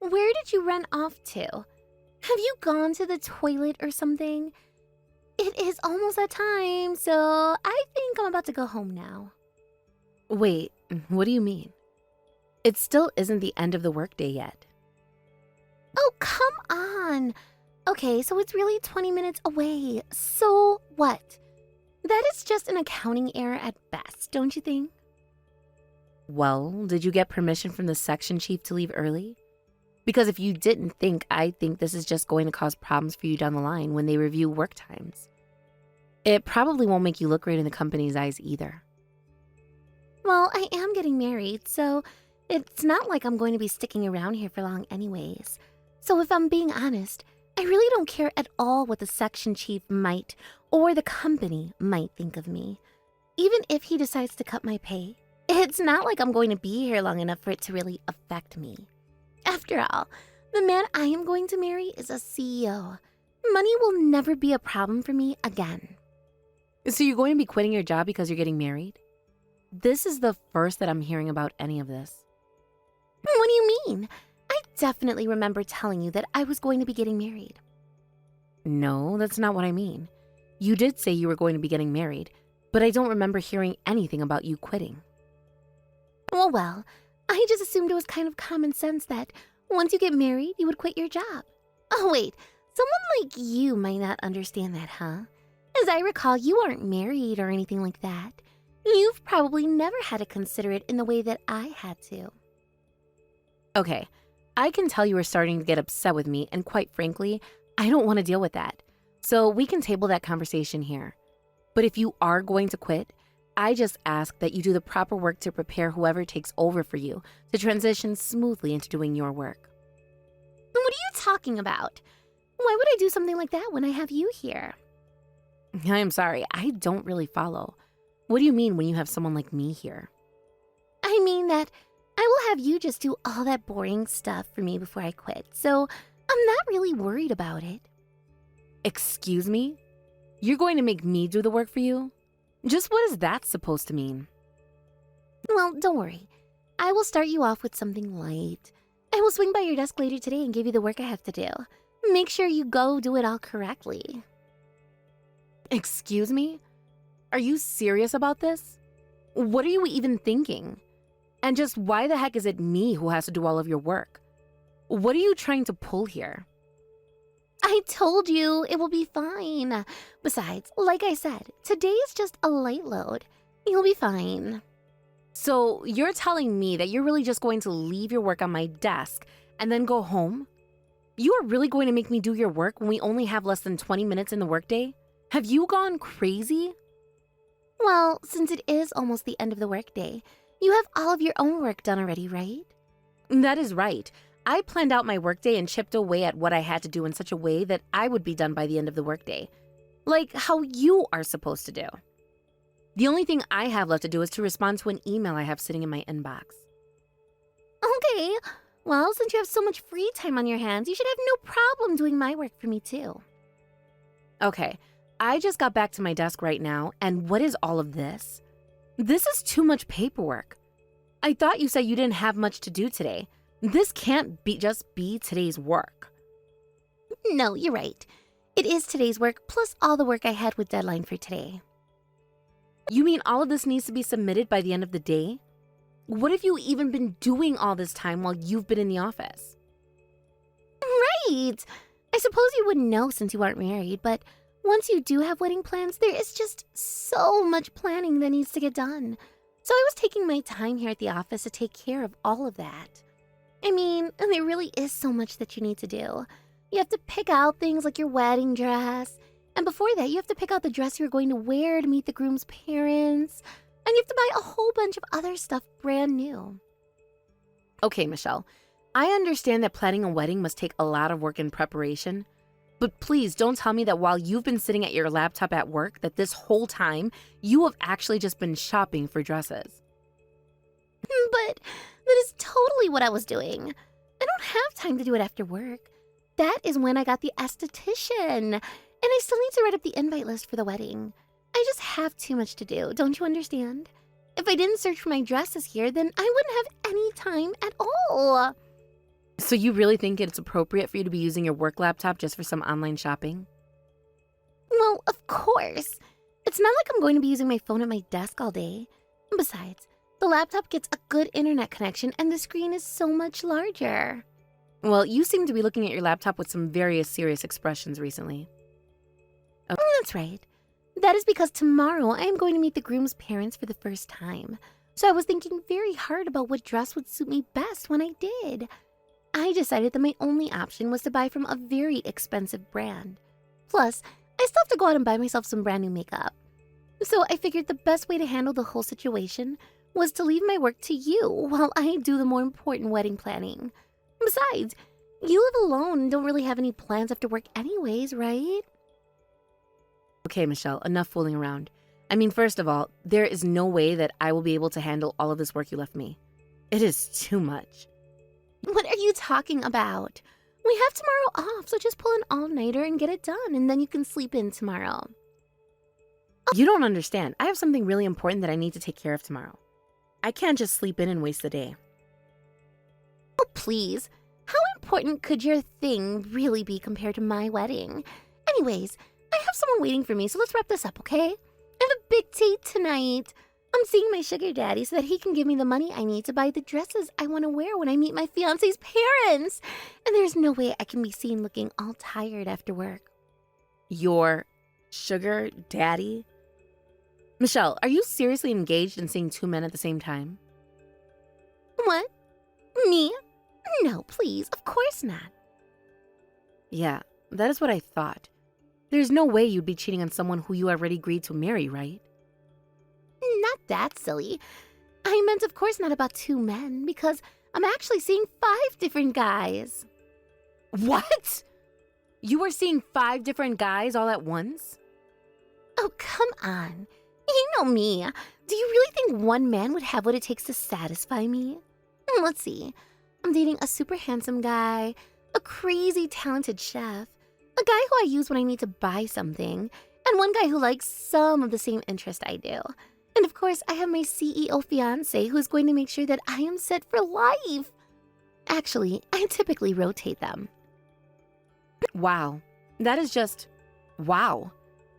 Where did you run off to? Have you gone to the toilet or something? It is almost that time, so I think I'm about to go home now. Wait, what do you mean? It still isn't the end of the workday yet. Oh, come on. Okay, so it's really 20 minutes away. So what? That is just an accounting error at best, don't you think? Well, did you get permission from the section chief to leave early? Because if you didn't I think this is just going to cause problems for you down the line when they review work times. It probably won't make you look great in the company's eyes either. Well, I am getting married, so it's not like I'm going to be sticking around here for long anyways. So if I'm being honest, I really don't care at all what the section chief might or the company might think of me. Even if he decides to cut my pay, it's not like I'm going to be here long enough for it to really affect me. After all, the man I am going to marry is a CEO. Money will never be a problem for me again. So you're going to be quitting your job because you're getting married? This is the first that I'm hearing about any of this. What do you mean? I definitely remember telling you that I was going to be getting married. No, that's not what I mean. You did say you were going to be getting married, but I don't remember hearing anything about you quitting. Well, I just assumed it was kind of common sense that once you get married, you would quit your job. Oh, wait, someone like you might not understand that, huh? As I recall, you aren't married or anything like that. You've probably never had to consider it in the way that I had to. Okay, I can tell you are starting to get upset with me, and quite frankly, I don't want to deal with that. So we can table that conversation here. But if you are going to quit, I just ask that you do the proper work to prepare whoever takes over for you to transition smoothly into doing your work. What are you talking about? Why would I do something like that when I have you here? I'm sorry, I don't really follow. What do you mean when you have someone like me here? I mean that I will have you just do all that boring stuff for me before I quit, so I'm not really worried about it. Excuse me? You're going to make me do the work for you? Just what is that supposed to mean? Well, don't worry. I will start you off with something light. I will swing by your desk later today and give you the work I have to do. Make sure you go do it all correctly. Excuse me? Are you serious about this? What are you even thinking? And just why the heck is it me who has to do all of your work? What are you trying to pull here? I told you it will be fine. Besides, like I said, today is just a light load. You'll be fine. So you're telling me that you're really just going to leave your work on my desk and then go home? You are really going to make me do your work when we only have less than 20 minutes in the workday? Have you gone crazy? Well, since it is almost the end of the workday, you have all of your own work done already, right? That is right. I planned out my workday and chipped away at what I had to do in such a way that I would be done by the end of the workday. Like how you are supposed to do. The only thing I have left to do is to respond to an email I have sitting in my inbox. Okay, well, since you have so much free time on your hands, you should have no problem doing my work for me too. Okay, I just got back to my desk right now, and what is all of this? This is too much paperwork. I thought you said you didn't have much to do today. This can't just be today's work. No, you're right. It is today's work plus all the work I had with deadline for today. You mean all of this needs to be submitted by the end of the day? What have you even been doing all this time while you've been in the office? Right! I suppose you wouldn't know since you aren't married, but once you do have wedding plans, there is just so much planning that needs to get done. So I was taking my time here at the office to take care of all of that. I mean, there really is so much that you need to do. You have to pick out things like your wedding dress. And before that, you have to pick out the dress you're going to wear to meet the groom's parents. And you have to buy a whole bunch of other stuff brand new. Okay, Michelle, I understand that planning a wedding must take a lot of work and preparation. But please don't tell me that while you've been sitting at your laptop at work, that this whole time you have actually just been shopping for dresses. But that is totally what I was doing. I don't have time to do it after work. That is when I got the esthetician. And I still need to write up the invite list for the wedding. I just have too much to do, don't you understand? If I didn't search for my dresses here, then I wouldn't have any time at all. So you really think it's appropriate for you to be using your work laptop just for some online shopping? Well, of course. It's not like I'm going to be using my phone at my desk all day. Besides, the laptop gets a good internet connection and the screen is so much larger. Well, you seem to be looking at your laptop with some very serious expressions recently. That's right. That is because tomorrow I am going to meet the groom's parents for the first time. So I was thinking very hard about what dress would suit me best when I did. I decided that my only option was to buy from a very expensive brand. Plus, I still have to go out and buy myself some brand new makeup. So I figured the best way to handle the whole situation was to leave my work to you while I do the more important wedding planning. Besides, you live alone and don't really have any plans after work anyways, right? Okay, Michelle, enough fooling around. I mean, first of all, there is no way that I will be able to handle all of this work you left me. It is too much. What are you talking about? We have tomorrow off, so just pull an all-nighter and get it done, and then you can sleep in tomorrow. You don't understand. I have something really important that I need to take care of tomorrow. I can't just sleep in and waste the day. Oh, please. How important could your thing really be compared to my wedding? Anyways, I have someone waiting for me, so let's wrap this up, okay? I have a big date tonight. I'm seeing my sugar daddy so that he can give me the money I need to buy the dresses I want to wear when I meet my fiancé's parents. And there's no way I can be seen looking all tired after work. Your sugar daddy? Michelle, are you seriously engaged in seeing two men at the same time? What? Me? No, please, of course not. Yeah, that is what I thought. There's no way you'd be cheating on someone who you already agreed to marry, right? Not that silly. I meant, of course, not about two men, because I'm actually seeing 5 different guys. What? You were seeing 5 different guys all at once? Oh, come on. You know me. Do you really think one man would have what it takes to satisfy me? Let's see. I'm dating a super handsome guy, a crazy talented chef, a guy who I use when I need to buy something, and one guy who likes some of the same interest I do. And of course, I have my CEO fiancé who's going to make sure that I am set for life. Actually, I typically rotate them. Wow. That is just... wow.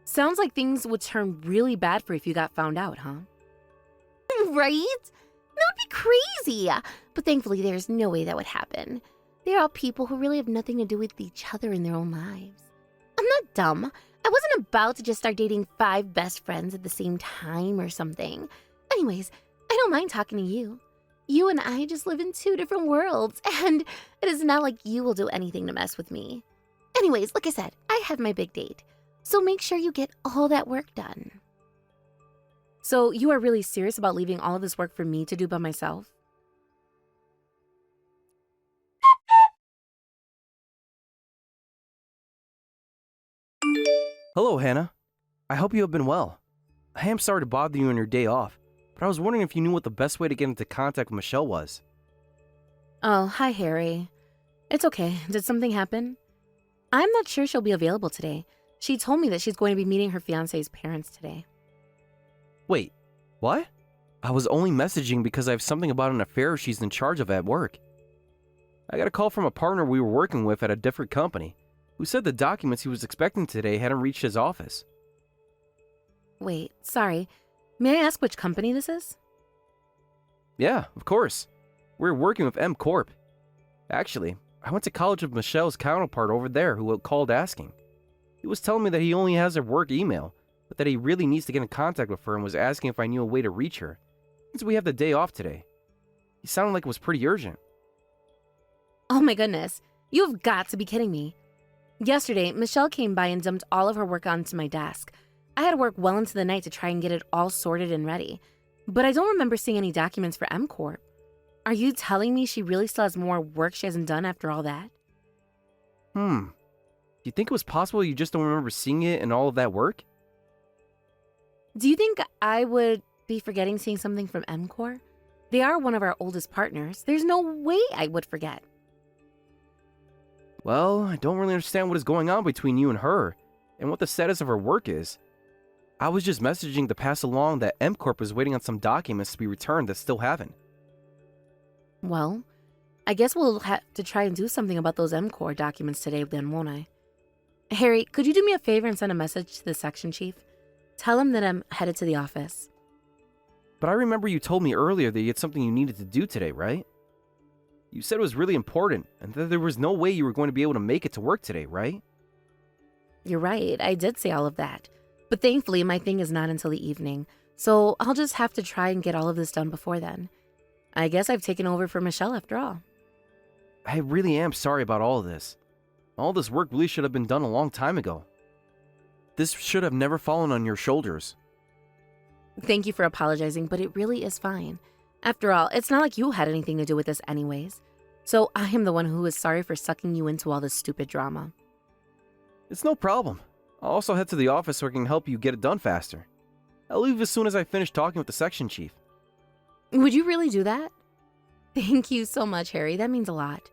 Sounds like things would turn really bad for you if you got found out, huh? Right? That would be crazy. But thankfully, there's no way that would happen. They're all people who really have nothing to do with each other in their own lives. I'm not dumb. I wasn't about to just start dating 5 best friends at the same time or something. Anyways, I don't mind talking to you. You and I just live in 2 different worlds, and it is not like you will do anything to mess with me. Anyways, like I said, I have my big date. So make sure you get all that work done. So you are really serious about leaving all of this work for me to do by myself? Hello, Hannah. I hope you have been well. I am sorry to bother you on your day off, but I was wondering if you knew what the best way to get into contact with Michelle was. Oh, hi, Harry. It's okay. Did something happen? I'm not sure she'll be available today. She told me that she's going to be meeting her fiancé's parents today. Wait, what? I was only messaging because I have something about an affair she's in charge of at work. I got a call from a partner we were working with at a different company, who said the documents he was expecting today hadn't reached his office. Wait, sorry. May I ask which company this is? Yeah, of course. We're working with M Corp. Actually, I went to college with Michelle's counterpart over there who called asking. He was telling me that he only has her work email, but that he really needs to get in contact with her and was asking if I knew a way to reach her, since we have the day off today. He sounded like it was pretty urgent. Oh my goodness. You've got to be kidding me. Yesterday, Michelle came by and dumped all of her work onto my desk. I had to work well into the night to try and get it all sorted and ready. But I don't remember seeing any documents for M Corp. Are you telling me she really still has more work she hasn't done after all that? Do you think it was possible you just don't remember seeing it and all of that work? Do you think I would be forgetting seeing something from M Corp? They are one of our oldest partners. There's no way I would forget. Well, I don't really understand what is going on between you and her, and what the status of her work is. I was just messaging to pass along that M Corp is waiting on some documents to be returned that still haven't. Well, I guess we'll have to try and do something about those MCOR documents today then, won't I? Harry, could you do me a favor and send a message to the section chief? Tell him that I'm headed to the office. But I remember you told me earlier that you had something you needed to do today, right? You said it was really important and that there was no way you were going to be able to make it to work today, right? You're right, I did say all of that. But thankfully, my thing is not until the evening, so I'll just have to try and get all of this done before then. I guess I've taken over for Michelle after all. I really am sorry about all of this. All this work really should have been done a long time ago. This should have never fallen on your shoulders. Thank you for apologizing, but it really is fine. After all, it's not like you had anything to do with this anyways. So I am the one who is sorry for sucking you into all this stupid drama. It's no problem. I'll also head to the office so I can help you get it done faster. I'll leave as soon as I finish talking with the section chief. Would you really do that? Thank you so much, Harry. That means a lot.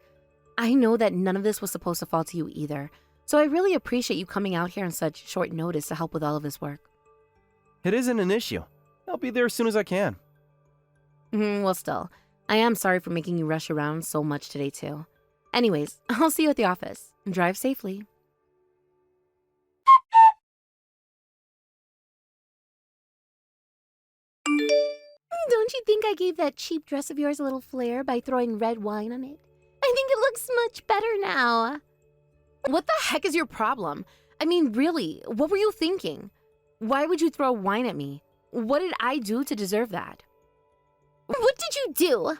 I know that none of this was supposed to fall to you either, so I really appreciate you coming out here on such short notice to help with all of this work. It isn't an issue. I'll be there as soon as I can. Well, still, I am sorry for making you rush around so much today, too. Anyways, I'll see you at the office. Drive safely. Don't you think I gave that cheap dress of yours a little flair by throwing red wine on it? I think it looks much better now. What the heck is your problem? I mean, really, what were you thinking? Why would you throw wine at me? What did I do to deserve that? What did you do?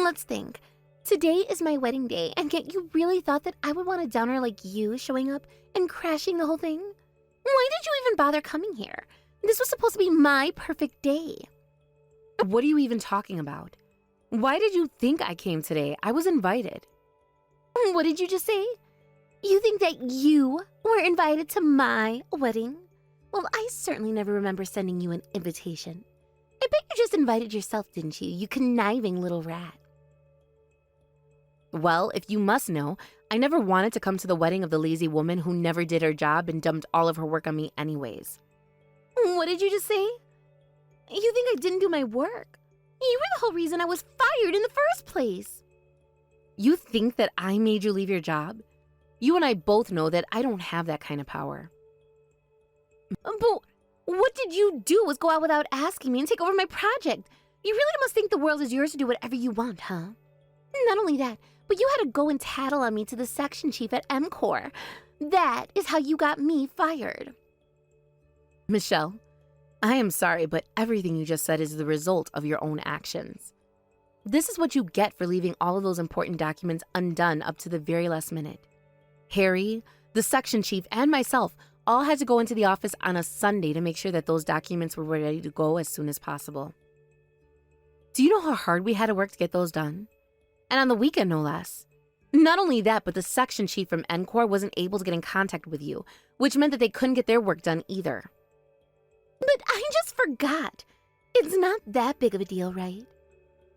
Let's think. Today is my wedding day, and yet you really thought that I would want a downer like you showing up and crashing the whole thing? Why did you even bother coming here? This was supposed to be my perfect day. What are you even talking about? Why did you think I came today? I was invited. What did you just say? You think that you were invited to my wedding? Well, I certainly never remember sending you an invitation. I bet you just invited yourself, didn't you, you conniving little rat? Well, if you must know, I never wanted to come to the wedding of the lazy woman who never did her job and dumped all of her work on me anyways. What did you just say? You think I didn't do my work? You were the whole reason I was fired in the first place. You think that I made you leave your job? You and I both know that I don't have that kind of power. But what did you do was go out without asking me and take over my project. You really must think the world is yours to do whatever you want, huh? Not only that, but you had to go and tattle on me to the section chief at MCOR. That is how you got me fired. Michelle, I am sorry, but everything you just said is the result of your own actions. This is what you get for leaving all of those important documents undone up to the very last minute. Harry, the section chief, and myself all had to go into the office on a Sunday to make sure that those documents were ready to go as soon as possible. Do you know how hard we had to work to get those done? And on the weekend, no less. Not only that, but the section chief from NCOR wasn't able to get in contact with you, which meant that they couldn't get their work done either. But I just forgot. It's not that big of a deal, right?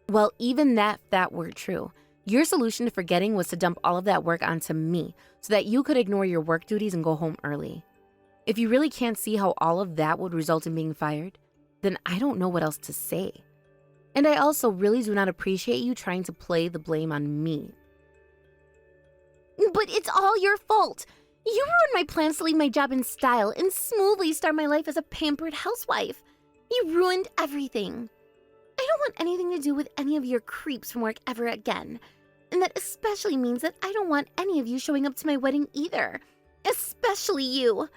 Well, even that were true. Your solution to forgetting was to dump all of that work onto me so that you could ignore your work duties and go home early. If you really can't see how all of that would result in being fired, then I don't know what else to say. And I also really do not appreciate you trying to play the blame on me. But it's all your fault. You ruined my plans to leave my job in style and smoothly start my life as a pampered housewife. You ruined everything. I don't want anything to do with any of your creeps from work ever again. And that especially means that I don't want any of you showing up to my wedding either. Especially you.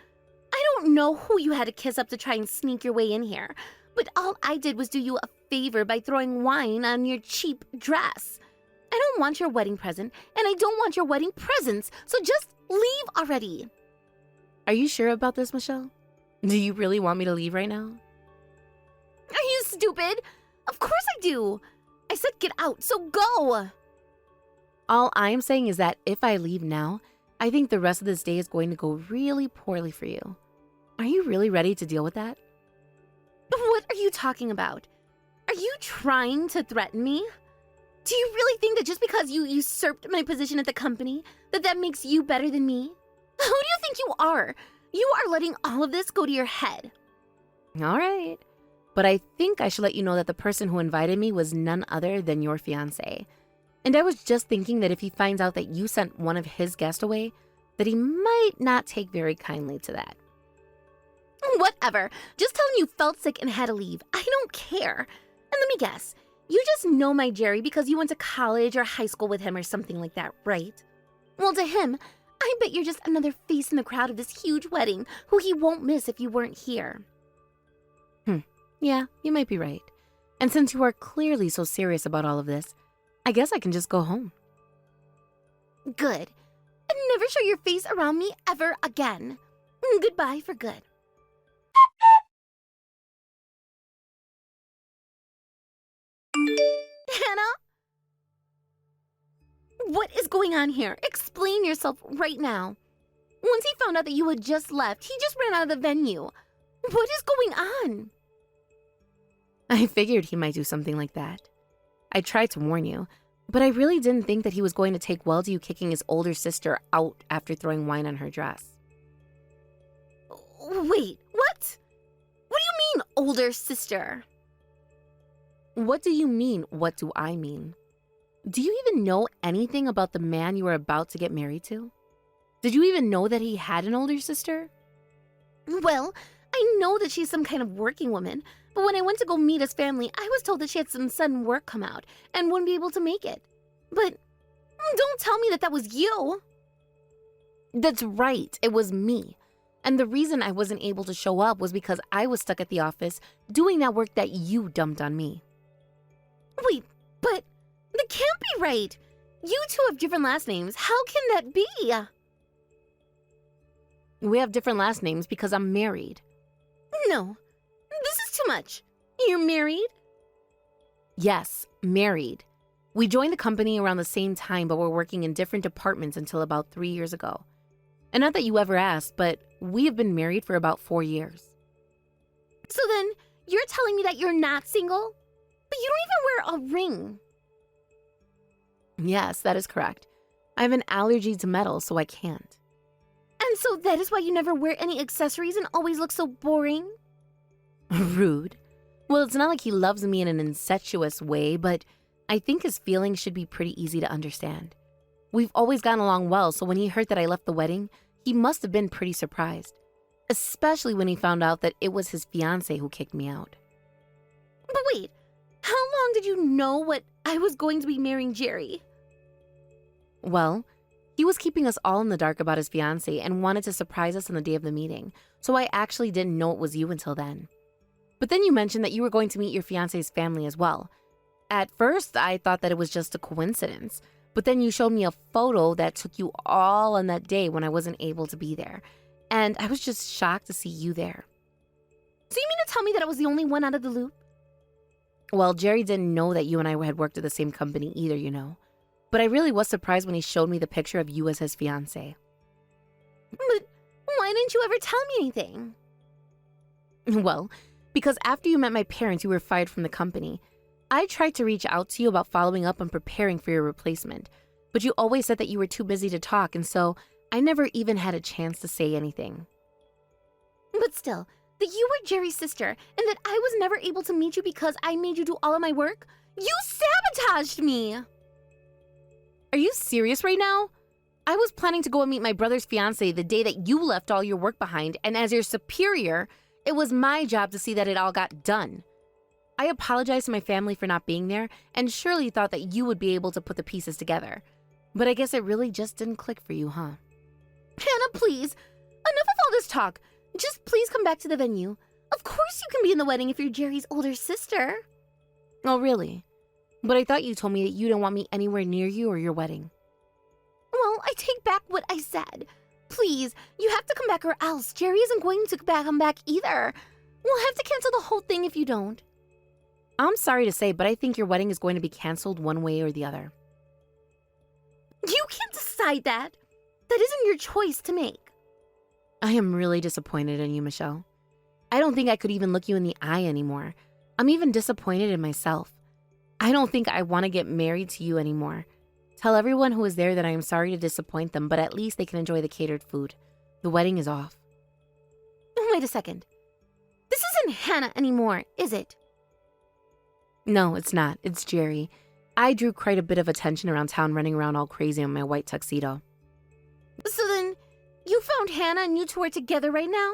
I don't know who you had to kiss up to try and sneak your way in here, but all I did was do you a favor by throwing wine on your cheap dress. I don't want your wedding present, and I don't want your wedding presents, so just leave already. Are you sure about this, Michelle? Do you really want me to leave right now? Are you stupid? Of course I do. I said get out, so go. All I'm saying is that if I leave now, I think the rest of this day is going to go really poorly for you. Are you really ready to deal with that? What are you talking about? Are you trying to threaten me? Do you really think that just because you usurped my position at the company, that makes you better than me? Who do you think you are? You are letting all of this go to your head. All right. But I think I should let you know that the person who invited me was none other than your fiancé. And I was just thinking that if he finds out that you sent one of his guests away, that he might not take very kindly to that. Whatever. Just tell him you felt sick and had to leave. I don't care. And let me guess. You just know my Jerry because you went to college or high school with him or something like that, right? Well, to him, I bet you're just another face in the crowd of this huge wedding who he won't miss if you weren't here. Yeah, you might be right. And since you are clearly so serious about all of this, I guess I can just go home. Good. And never show your face around me ever again. Goodbye for good. Hannah? What is going on here? Explain yourself right now. Once he found out that you had just left, he just ran out of the venue. What is going on? I figured he might do something like that. I tried to warn you, but I really didn't think that he was going to take well to you kicking his older sister out after throwing wine on her dress. Wait, what? What do you mean, older sister? What do you mean, what do I mean? Do you even know anything about the man you are about to get married to? Did you even know that he had an older sister? Well, I know that she's some kind of working woman, but when I went to go meet his family, I was told that she had some sudden work come out and wouldn't be able to make it. But don't tell me that that was you. That's right, it was me. And the reason I wasn't able to show up was because I was stuck at the office doing that work that you dumped on me. Wait, but that can't be right. You two have different last names. How can that be? We have different last names because I'm married. No, this is too much. You're married? Yes, married. We joined the company around the same time, but we're working in different departments until about 3 years ago. And not that you ever asked, but we have been married for about 4 years. So then, you're telling me that you're not single? But you don't even wear a ring. Yes, that is correct. I have an allergy to metal, so I can't. And so that is why you never wear any accessories and always look so boring? Rude. Well, it's not like he loves me in an incestuous way, but I think his feelings should be pretty easy to understand. We've always gotten along well, so when he heard that I left the wedding, he must have been pretty surprised. Especially when he found out that it was his fiancée who kicked me out. But wait, how long did you know what I was going to be marrying Jerry? Well, he was keeping us all in the dark about his fiancée and wanted to surprise us on the day of the meeting, so I actually didn't know it was you until then. But then you mentioned that you were going to meet your fiancé's family as well. At first, I thought that it was just a coincidence, but then you showed me a photo that took you all on that day when I wasn't able to be there, and I was just shocked to see you there. So you mean to tell me that I was the only one out of the loop? Well, Jerry didn't know that you and I had worked at the same company either, you know. But I really was surprised when he showed me the picture of you as his fiancée. But why didn't you ever tell me anything? Well, because after you met my parents, you were fired from the company. I tried to reach out to you about following up on preparing for your replacement, but you always said that you were too busy to talk, and so I never even had a chance to say anything. But still, that you were Jerry's sister and that I was never able to meet you because I made you do all of my work? You sabotaged me! Are you serious right now? I was planning to go and meet my brother's fiancée the day that you left all your work behind, and as your superior, it was my job to see that it all got done. I apologized to my family for not being there, and surely thought that you would be able to put the pieces together. But I guess it really just didn't click for you, huh? Hannah, please. Enough of all this talk. Just please come back to the venue. Of course you can be in the wedding if you're Jerry's older sister. Oh, really? But I thought you told me that you didn't want me anywhere near you or your wedding. Well, I take back what I said. Please, you have to come back or else Jerry isn't going to come back either. We'll have to cancel the whole thing if you don't. I'm sorry to say, but I think your wedding is going to be canceled one way or the other. You can't decide that. That isn't your choice to make. I am really disappointed in you, Michelle. I don't think I could even look you in the eye anymore. I'm even disappointed in myself. I don't think I want to get married to you anymore. Tell everyone who is there that I am sorry to disappoint them, but at least they can enjoy the catered food. The wedding is off. Wait a second. This isn't Hannah anymore, is it? No, it's not. It's Jerry. I drew quite a bit of attention around town running around all crazy in my white tuxedo. So then, you found Hannah and you two are together right now?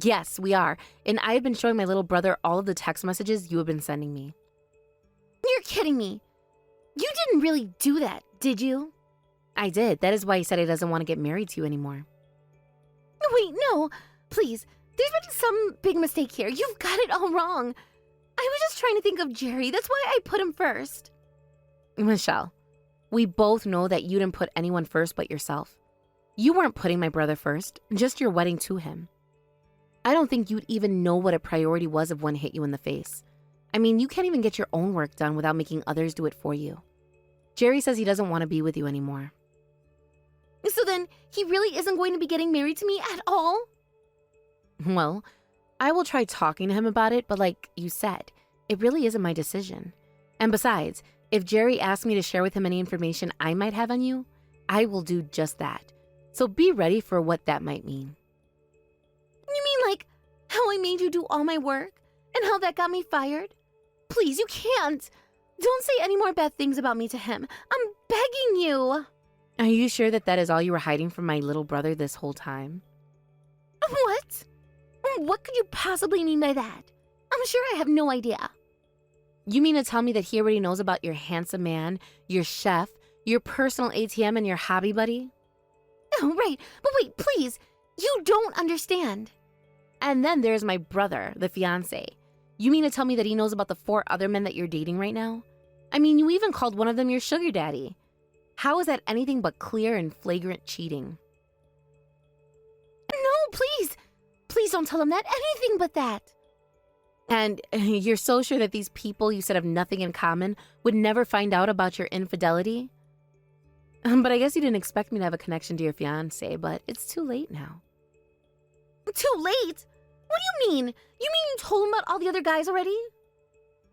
Yes, we are, and I have been showing my little brother all of the text messages you have been sending me. You're kidding me. You didn't really do that, did you? I did. That is why he said he doesn't want to get married to you anymore. Wait, no. Please, there's been some big mistake here. You've got it all wrong. I was just trying to think of Jerry. That's why I put him first. Michelle, we both know that you didn't put anyone first but yourself. You weren't putting my brother first, just your wedding to him. I don't think you'd even know what a priority was if one hit you in the face. I mean, you can't even get your own work done without making others do it for you. Jerry says he doesn't want to be with you anymore. So then, he really isn't going to be getting married to me at all? Well, I will try talking to him about it, but like you said, it really isn't my decision. And besides, if Jerry asks me to share with him any information I might have on you, I will do just that. So be ready for what that might mean. You mean like how I made you do all my work and how that got me fired? Please, you can't. Don't say any more bad things about me to him. I'm begging you. Are you sure that that is all you were hiding from my little brother this whole time? What? What could you possibly mean by that? I'm sure I have no idea. You mean to tell me that he already knows about your handsome man, your chef, your personal ATM, and your hobby buddy? Oh, right. But wait, please. You don't understand. And then there's my brother, the fiancé. You mean to tell me that he knows about the 4 other men that you're dating right now? I mean, you even called one of them your sugar daddy. How is that anything but clear and flagrant cheating? No, please. Please don't tell him that. Anything but that. And you're so sure that these people you said have nothing in common would never find out about your infidelity? But I guess you didn't expect me to have a connection to your fiancé, but it's too late now. Too late? What do you mean? You mean you told him about all the other guys already?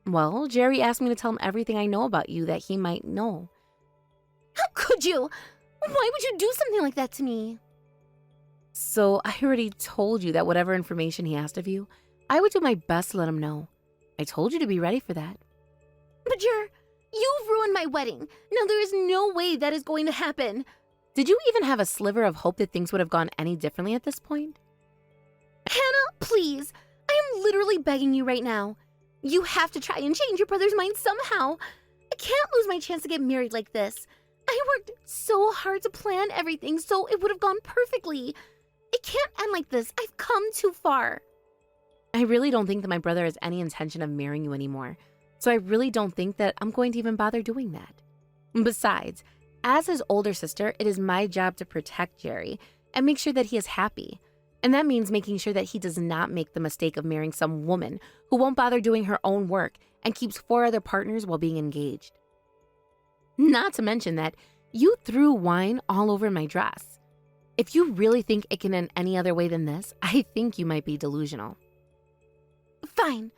Well, Jerry asked me to tell him everything I know about you that he might know. How could you? Why would you do something like that to me? So I already told you that whatever information he asked of you, I would do my best to let him know. I told you to be ready for that. But you've ruined my wedding. Now there is no way that is going to happen. Did you even have a sliver of hope that things would have gone any differently at this point? Hannah, please. I am literally begging you right now. You have to try and change your brother's mind somehow. I can't lose my chance to get married like this. I worked so hard to plan everything so it would have gone perfectly. It can't end like this. I've come too far. I really don't think that my brother has any intention of marrying you anymore. So I really don't think that I'm going to even bother doing that. Besides, as his older sister, it is my job to protect Jerry and make sure that he is happy. And that means making sure that he does not make the mistake of marrying some woman who won't bother doing her own work and keeps 4 other partners while being engaged. Not to mention that you threw wine all over my dress. If you really think it can end any other way than this, I think you might be delusional. Fine.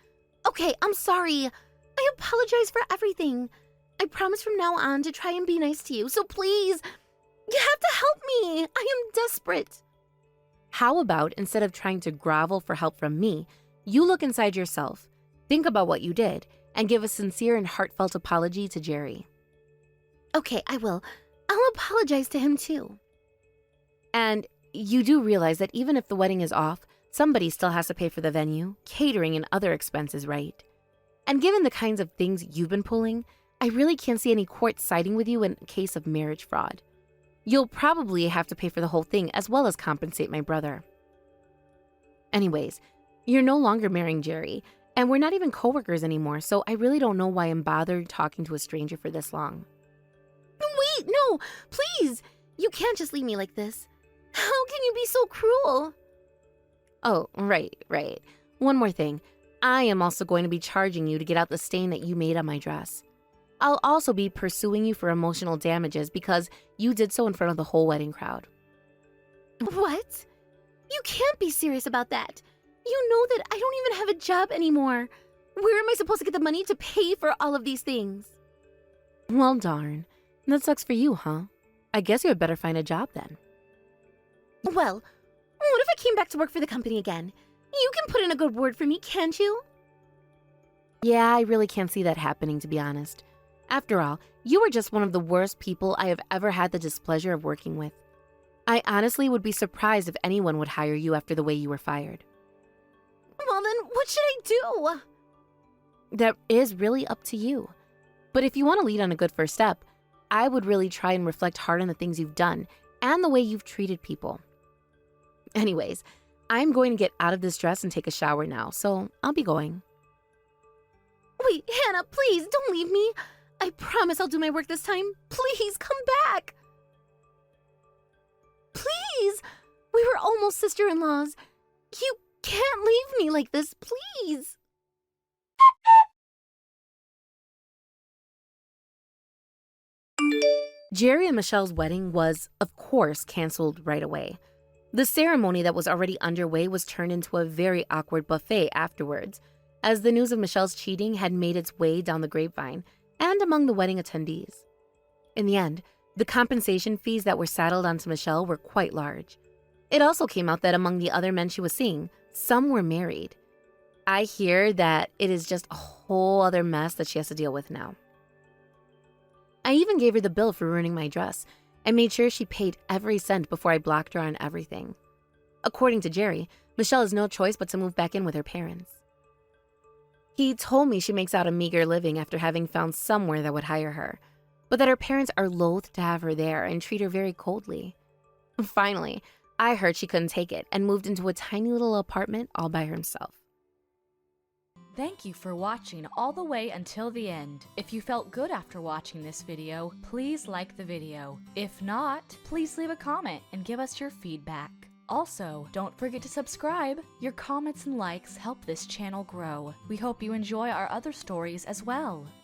Okay, I'm sorry. I apologize for everything. I promise from now on to try and be nice to you, so please, you have to help me. I am desperate. How about instead of trying to grovel for help from me, you look inside yourself, think about what you did, and give a sincere and heartfelt apology to Jerry. Okay, I will. I'll apologize to him too. And you do realize that even if the wedding is off, somebody still has to pay for the venue, catering, and other expenses, right? And given the kinds of things you've been pulling, I really can't see any court siding with you in case of marriage fraud. You'll probably have to pay for the whole thing as well as compensate my brother. Anyways, you're no longer marrying Jerry, and we're not even coworkers anymore, so I really don't know why I'm bothered talking to a stranger for this long. Wait, no, please. You can't just leave me like this. How can you be so cruel? Oh, right. One more thing. I am also going to be charging you to get out the stain that you made on my dress. I'll also be pursuing you for emotional damages because you did so in front of the whole wedding crowd. What? You can't be serious about that. You know that I don't even have a job anymore. Where am I supposed to get the money to pay for all of these things? Well, darn. That sucks for you, huh? I guess you had better find a job then. Well, what if I came back to work for the company again? You can put in a good word for me, can't you? Yeah, I really can't see that happening, to be honest. After all, you are just one of the worst people I have ever had the displeasure of working with. I honestly would be surprised if anyone would hire you after the way you were fired. Well, then what should I do? That is really up to you. But if you want to lead on a good first step, I would really try and reflect hard on the things you've done and the way you've treated people. Anyways, I'm going to get out of this dress and take a shower now, so I'll be going. Wait, Hannah, please don't leave me. I promise I'll do my work this time. Please come back. Please. We were almost sister-in-laws. You can't leave me like this, please. Jerry and Michelle's wedding was, of course, canceled right away. The ceremony that was already underway was turned into a very awkward buffet afterwards, as the news of Michelle's cheating had made its way down the grapevine and among the wedding attendees. In the end, the compensation fees that were saddled onto Michelle were quite large. It also came out that among the other men she was seeing, some were married. I hear that it is just a whole other mess that she has to deal with now. I even gave her the bill for ruining my dress and made sure she paid every cent before I blocked her on everything. According to Jerry, Michelle has no choice but to move back in with her parents. He told me she makes out a meager living after having found somewhere that would hire her, but that her parents are loath to have her there and treat her very coldly. Finally, I heard she couldn't take it and moved into a tiny little apartment all by herself. Thank you for watching all the way until the end. If you felt good after watching this video, please like the video. If not, please leave a comment and give us your feedback. Also, don't forget to subscribe. Your comments and likes help this channel grow. We hope you enjoy our other stories as well.